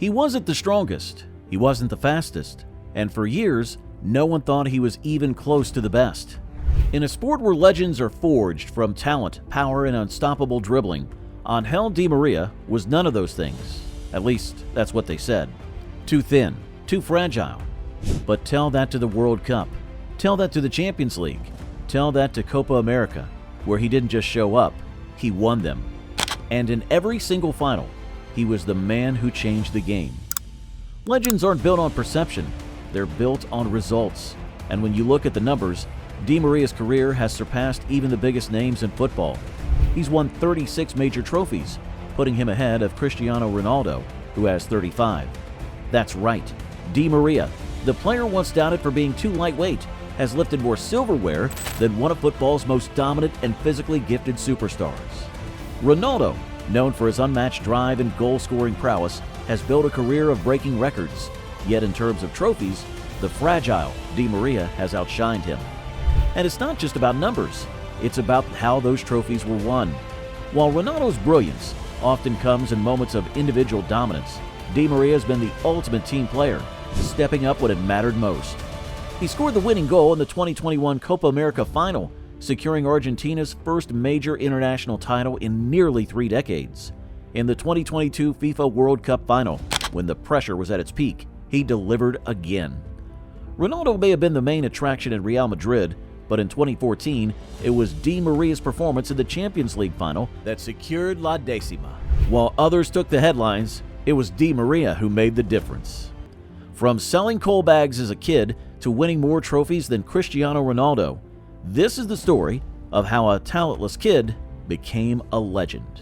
He wasn't the strongest, he wasn't the fastest, and for years, no one thought he was even close to the best. In a sport where legends are forged from talent, power, and unstoppable dribbling, Angel Di Maria was none of those things. At least, that's what they said. Too thin, too fragile. But tell that to the World Cup. Tell that to the Champions League. Tell that to Copa America, where he didn't just show up, he won them. And in every single final, he was the man who changed the game. Legends aren't built on perception, they're built on results. And when you look at the numbers, Di Maria's career has surpassed even the biggest names in football. He's won 36 major trophies, putting him ahead of Cristiano Ronaldo, who has 35. That's right, Di Maria, the player once doubted for being too lightweight, has lifted more silverware than one of football's most dominant and physically gifted superstars. Ronaldo, known for his unmatched drive and goal-scoring prowess, has built a career of breaking records. Yet in terms of trophies, the fragile Di Maria has outshined him. And it's not just about numbers, it's about how those trophies were won. While Ronaldo's brilliance often comes in moments of individual dominance, Di Maria has been the ultimate team player, stepping up when it mattered most. He scored the winning goal in the 2021 Copa America final, securing Argentina's first major international title in nearly 3 decades. In the 2022 FIFA World Cup final, when the pressure was at its peak, he delivered again. Ronaldo may have been the main attraction in Real Madrid, but in 2014, it was Di Maria's performance in the Champions League final that secured La Decima. While others took the headlines, it was Di Maria who made the difference. From selling coal bags as a kid to winning more trophies than Cristiano Ronaldo, this is the story of how a talentless kid became a legend.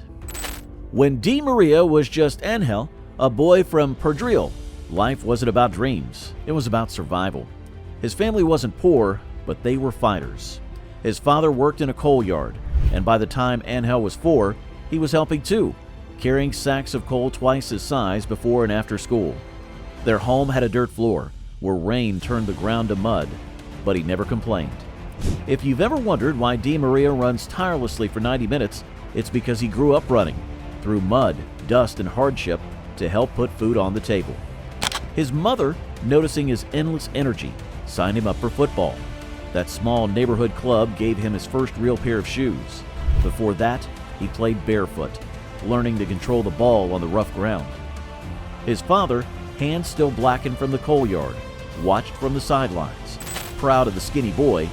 When Di Maria was just Angel, a boy from Perdriel, life wasn't about dreams, it was about survival. His family wasn't poor, but they were fighters. His father worked in a coal yard, and by the time Angel was 4, he was helping too, carrying sacks of coal twice his size before and after school. Their home had a dirt floor, where rain turned the ground to mud, but he never complained. If you've ever wondered why Di Maria runs tirelessly for 90 minutes, it's because he grew up running, through mud, dust, and hardship to help put food on the table. His mother, noticing his endless energy, signed him up for football. That small neighborhood club gave him his first real pair of shoes. Before that, he played barefoot, learning to control the ball on the rough ground. His father, hands still blackened from the coal yard, watched from the sidelines, proud of the skinny boy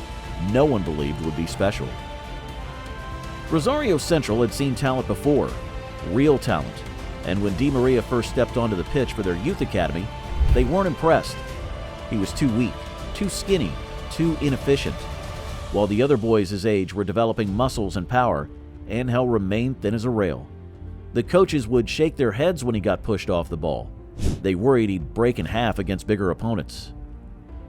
no one believed would be special. Rosario Central had seen talent before, real talent, and when Di Maria first stepped onto the pitch for their youth academy, they weren't impressed. He was too weak, too skinny, too inefficient. While the other boys his age were developing muscles and power, Angel remained thin as a rail. The coaches would shake their heads when he got pushed off the ball. They worried he'd break in half against bigger opponents.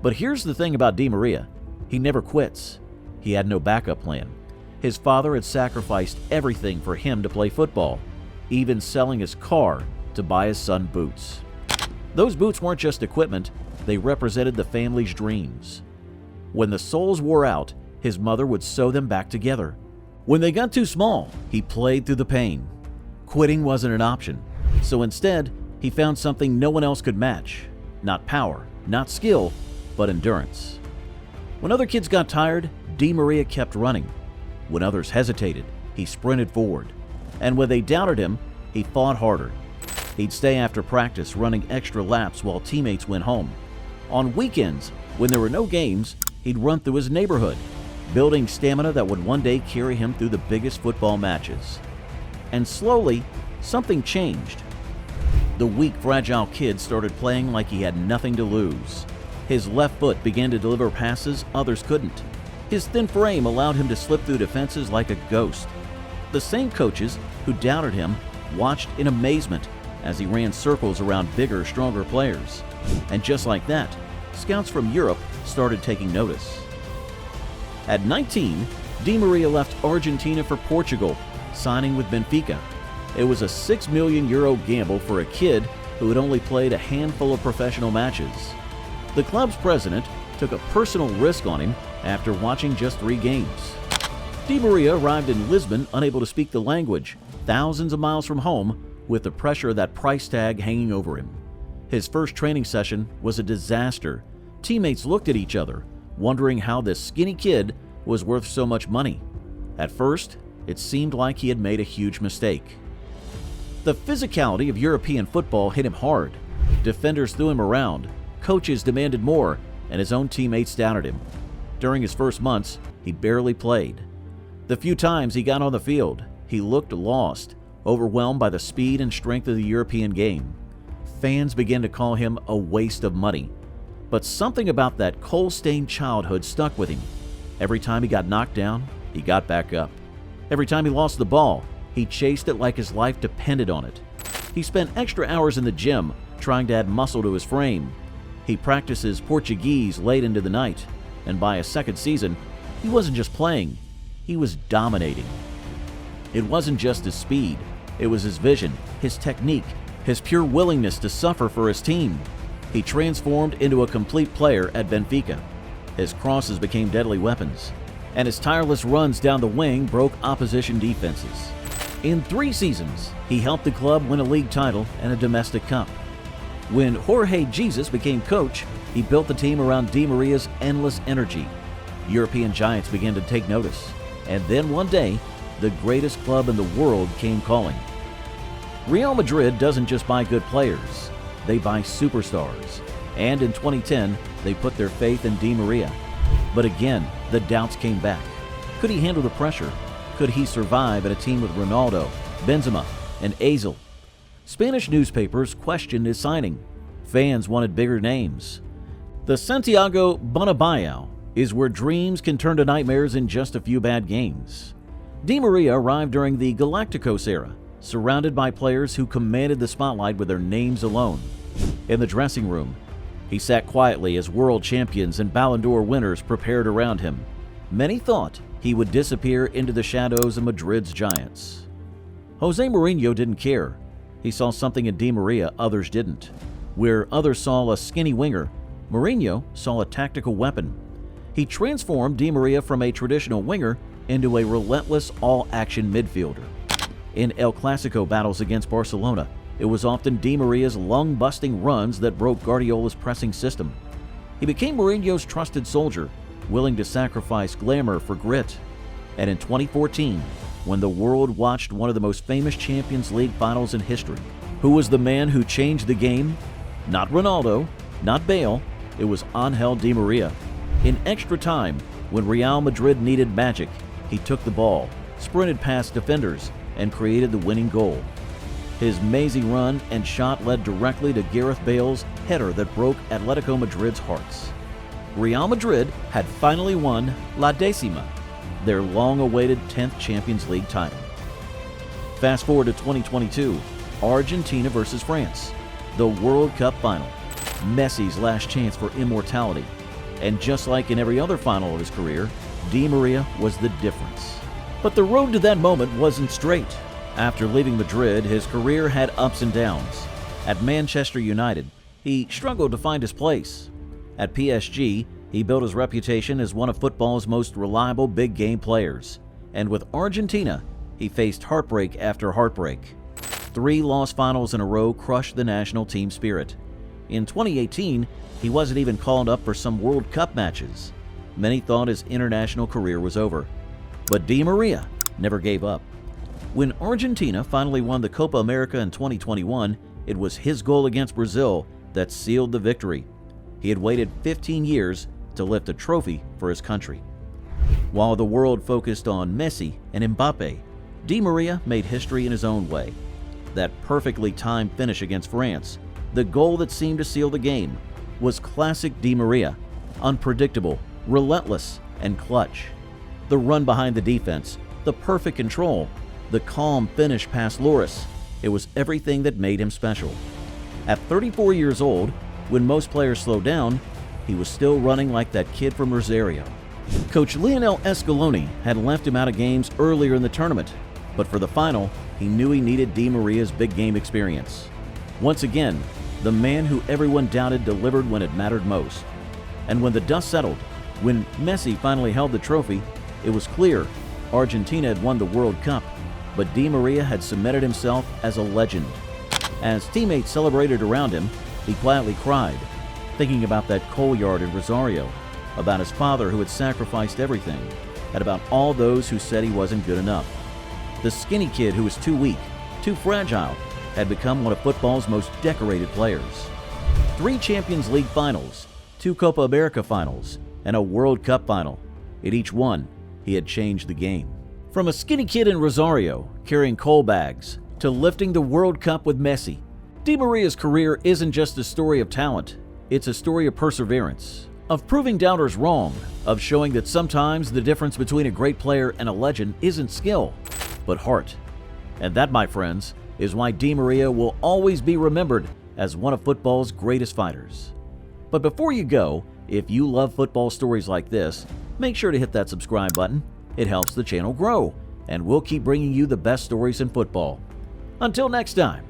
But here's the thing about Di Maria. He never quits. He had no backup plan. His father had sacrificed everything for him to play football, even selling his car to buy his son boots. Those boots weren't just equipment, they represented the family's dreams. When the soles wore out, his mother would sew them back together. When they got too small, he played through the pain. Quitting wasn't an option, so instead, he found something no one else could match. Not power, not skill, but endurance. When other kids got tired, Di Maria kept running. When others hesitated, he sprinted forward. And when they doubted him, he fought harder. He'd stay after practice, running extra laps while teammates went home. On weekends, when there were no games, he'd run through his neighborhood, building stamina that would one day carry him through the biggest football matches. And slowly, something changed. The weak, fragile kid started playing like he had nothing to lose. His left foot began to deliver passes others couldn't. His thin frame allowed him to slip through defenses like a ghost. The same coaches who doubted him watched in amazement as he ran circles around bigger, stronger players. And just like that, scouts from Europe started taking notice. At 19, Di Maria left Argentina for Portugal, signing with Benfica. It was a €6 million gamble for a kid who had only played a handful of professional matches. The club's president took a personal risk on him after watching just 3 games. Di Maria arrived in Lisbon unable to speak the language, thousands of miles from home, with the pressure of that price tag hanging over him. His first training session was a disaster. Teammates looked at each other, wondering how this skinny kid was worth so much money. At first, it seemed like he had made a huge mistake. The physicality of European football hit him hard. Defenders threw him around, coaches demanded more, and his own teammates doubted him. During his first months, he barely played. The few times he got on the field, he looked lost, overwhelmed by the speed and strength of the European game. Fans began to call him a waste of money. But something about that coal-stained childhood stuck with him. Every time he got knocked down, he got back up. Every time he lost the ball, he chased it like his life depended on it. He spent extra hours in the gym trying to add muscle to his frame. He practices Portuguese late into the night, and by his second season, he wasn't just playing, he was dominating. It wasn't just his speed, it was his vision, his technique, his pure willingness to suffer for his team. He transformed into a complete player at Benfica. His crosses became deadly weapons, and his tireless runs down the wing broke opposition defenses. In 3 seasons, he helped the club win a league title and a domestic cup. When Jorge Jesus became coach, he built the team around Di Maria's endless energy. European giants began to take notice, and then one day, the greatest club in the world came calling. Real Madrid doesn't just buy good players, they buy superstars. And in 2010, they put their faith in Di Maria. But again, the doubts came back. Could he handle the pressure? Could he survive at a team with Ronaldo, Benzema, and Özil? Spanish newspapers questioned his signing. Fans wanted bigger names. The Santiago Bernabéu is where dreams can turn to nightmares in just a few bad games. Di Maria arrived during the Galacticos era, surrounded by players who commanded the spotlight with their names alone. In the dressing room, he sat quietly as world champions and Ballon d'Or winners prepared around him. Many thought he would disappear into the shadows of Madrid's giants. Jose Mourinho didn't care. He saw something in Di Maria others didn't. Where others saw a skinny winger, Mourinho saw a tactical weapon. He transformed Di Maria from a traditional winger into a relentless all-action midfielder. In El Clasico battles against Barcelona, it was often Di Maria's lung-busting runs that broke Guardiola's pressing system. He became Mourinho's trusted soldier, willing to sacrifice glamour for grit. And in 2014, when the world watched one of the most famous Champions League finals in history, who was the man who changed the game? Not Ronaldo, not Bale, it was Angel Di Maria. In extra time, when Real Madrid needed magic, he took the ball, sprinted past defenders, and created the winning goal. His mazy run and shot led directly to Gareth Bale's header that broke Atletico Madrid's hearts. Real Madrid had finally won La Décima, their long-awaited 10th Champions League title. Fast forward to 2022, Argentina versus France, the World Cup final, Messi's last chance for immortality. And just like in every other final of his career, Di Maria was the difference. But the road to that moment wasn't straight. After leaving Madrid, his career had ups and downs. At Manchester United, he struggled to find his place. At PSG, he built his reputation as one of football's most reliable big-game players. And with Argentina, he faced heartbreak after heartbreak. 3 lost finals in a row crushed the national team spirit. In 2018, he wasn't even called up for some World Cup matches. Many thought his international career was over. But Di Maria never gave up. When Argentina finally won the Copa America in 2021, it was his goal against Brazil that sealed the victory. He had waited 15 years to lift a trophy for his country. While the world focused on Messi and Mbappe, Di Maria made history in his own way. That perfectly timed finish against France, the goal that seemed to seal the game, was classic Di Maria, unpredictable, relentless, and clutch. The run behind the defense, the perfect control, the calm finish past Lloris, it was everything that made him special. At 34 years old, when most players slowed down, he was still running like that kid from Rosario. Coach Lionel Scaloni had left him out of games earlier in the tournament, but for the final, he knew he needed Di Maria's big game experience. Once again, the man who everyone doubted delivered when it mattered most. And when the dust settled, when Messi finally held the trophy, it was clear Argentina had won the World Cup, but Di Maria had cemented himself as a legend. As teammates celebrated around him, He quietly cried, thinking about that coal yard in Rosario, about his father who had sacrificed everything, and about all those who said he wasn't good enough. The skinny kid who was too weak, too fragile, had become one of football's most decorated players. 3 Champions League finals, 2 Copa America finals, and a World Cup final. In each one, he had changed the game. From a skinny kid in Rosario, carrying coal bags, to lifting the World Cup with Messi, Di Maria's career isn't just a story of talent, it's a story of perseverance, of proving doubters wrong, of showing that sometimes the difference between a great player and a legend isn't skill, but heart. And that, my friends, is why Di Maria will always be remembered as one of football's greatest fighters. But before you go, if you love football stories like this, make sure to hit that subscribe button. It helps the channel grow, and we'll keep bringing you the best stories in football. Until next time.